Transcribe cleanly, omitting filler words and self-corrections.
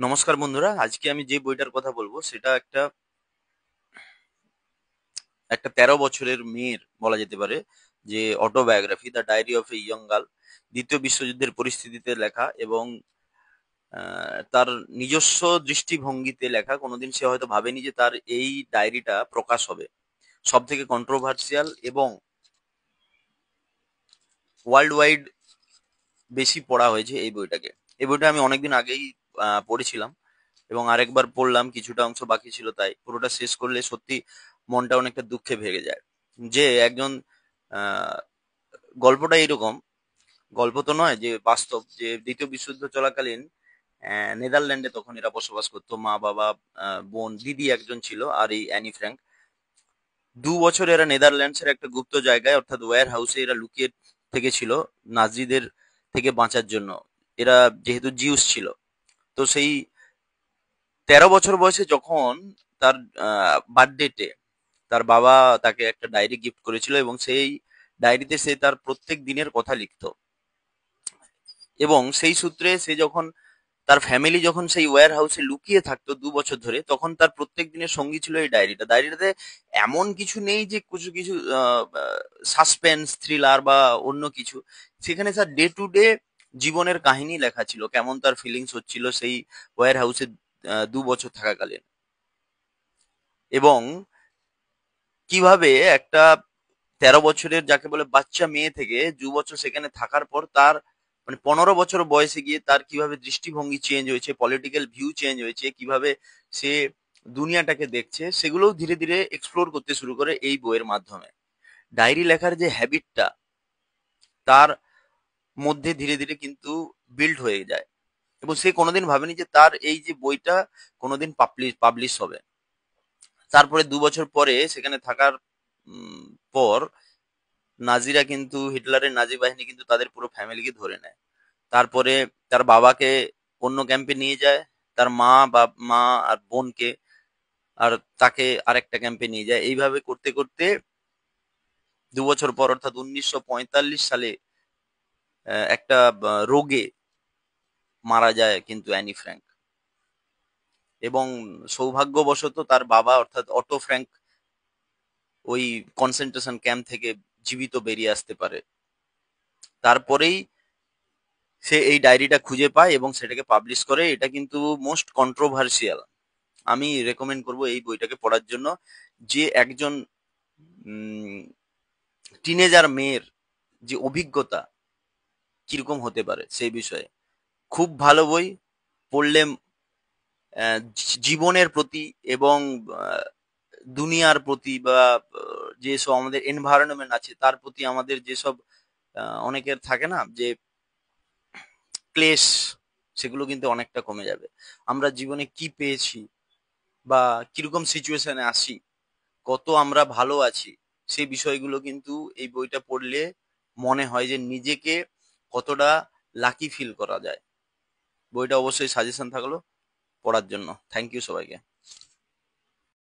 নমস্কার বন্ধুরা, আজকে আমি যে বইটার কথা বলবো সেটা একটা একটা 13 বছরের মেয়ের বলা যেতে পারে যে autobiography, the diary of a young girl. দ্বিতীয় বিশ্বযুদ্ধের পরিস্থিতিতে লেখা এবং তার নিজস্ব দৃষ্টিভঙ্গিতে লেখা। কোনোদিন সে হয়তো ভাবেনি যে তার এই ডায়েরিটা প্রকাশ হবে। সব থেকে কন্ট্রোভার্সিয়াল এবং ওয়ার্ল্ড ওয়াইড বেশি পড়া হয়েছে এই বইটাকে। এই বইটা আমি অনেকদিন আগেই পড়েছিলাম এবং আরেকবার পড়লাম, কিছুটা অংশ বাকি ছিল, তাই পুরোটা শেষ করলে সত্যি মনটা অনেকটা দুঃখে ভেঙে যায়। যে একজন আহ, গল্পটা এরকম, গল্প তো নয়, যে বাস্তব, যে দ্বিতীয় বিশ্বযুদ্ধ চলাকালীন নেদারল্যান্ডে তখন এরা বসবাস করতো, মা বাবা, বোন, দিদি একজন ছিল, আর এই অ্যানি ফ্র্যাঙ্ক। 2 বছর এরা নেদারল্যান্ডসের একটা গুপ্ত জায়গায় অর্থাৎ ওয়্যার হাউসে এরা লুকিয়ে থেকেছিল নাজিদের থেকে বাঁচার জন্য। এরা যেহেতু জিউস ছিল, তো সেই 13 বছর বয়সে যখন তার বার্থডেতে তার বাবা তাকে একটা ডায়েরি গিফট করেছিল এবং সেই ডায়েরিতে সে তার প্রত্যেক দিনের কথা লিখতো। এবং সেই সূত্রে সে যখন তার ফ্যামিলি যখন সেই ওয়্যার হাউসে লুকিয়ে থাকতো 2 বছর ধরে, তখন তার প্রত্যেক দিনের সঙ্গী ছিল এই ডায়েরিটা। ডায়েরিটাতে এমন কিছু নেই যে কিছু কিছু সাসপেন্স থ্রিলার বা অন্য কিছু। সেখানে তার ডে টু ডে জীবনের কাহিনী লেখা ছিল, কেমন তার ফিলিংস হচ্ছিল সেই ওয়্যার হাউসে 2 বছর থাকাকালীন, এবং কিভাবে একটা 13 বছরের যাকে বলে বাচ্চা মেয়ে থেকে 2 বছর সেখানে থাকার পর তার মানে 15 বছর বয়সে গিয়ে তার কিভাবে দৃষ্টিভঙ্গি চেঞ্জ হয়েছে, পলিটিক্যাল ভিউ চেঞ্জ হয়েছে, কিভাবে সে দুনিয়াটাকে দেখছে, সেগুলোও ধীরে ধীরে এক্সপ্লোর করতে শুরু করে এই বইয়ের মাধ্যমে। ডায়েরি লেখার যে হ্যাবিটটা তার মধ্যে ধীরে ধীরে কিন্তু বিল্ড হয়ে যায়, এবং সে কোনোদিন ভাবেনি যে তার এই যে বইটা কোনোদিন পাবলিশ হবে। তারপরে 2 বছর পরে সেখানে থাকার উম, পর নাজিরা কিন্তু, হিটলারের নাজি বাহিনী কিন্তু তাদের পুরো ফ্যামিলিকে ধরে নেয়। তারপরে তার বাবাকে অন্য ক্যাম্পে নিয়ে যায়, তার মা আর বোনকে, আর তাকে আরেকটা ক্যাম্পে নিয়ে যায়। এইভাবে করতে করতে 2 বছর পর অর্থাৎ 1945 সালে একটা রোগে মারা যায় কিন্তু অ্যানি ফ্র্যাঙ্ক। এবং সৌভাগ্যবশত তার বাবা অর্থাৎ অটো ফ্র্যাঙ্ক ওই কনসেন্ট্রেশন ক্যাম্প থেকে জীবিত বেরিয়ে আসতে পারে। তারপরেই সে এই ডায়েরিটা খুঁজে পায় এবং সেটাকে পাবলিশ করে। এটা কিন্তু মোস্ট কন্ট্রোভার্সিয়াল। আমি রেকমেন্ড করব এই বইটাকে পড়ার জন্য, যে একজন টিনেজার মেয়ের যে অভিজ্ঞতা কিরকম হতে পারে সেই বিষয়ে। খুব ভালো বই। পড়লে জীবনের প্রতি এবং আহ, দুনিয়ার প্রতি বা যেসব আমাদের এনভায়রনমেন্ট আছে তার প্রতি আমাদের যেসব অনেকের থাকে না যে ক্লেশ, সেগুলো কিন্তু অনেকটা কমে যাবে। আমরা জীবনে কি পেয়েছি বা কিরকম সিচুয়েশনে আছি, কত আমরা ভালো আছি, সেই বিষয়গুলো কিন্তু এই বইটা পড়লে মনে হয় যে নিজেকে কতটা লাকি ফিল করা যায়। বইটা অবশ্যই সাজেশন থাকলো পড়ার জন্য। থ্যাংক ইউ সবাইকে।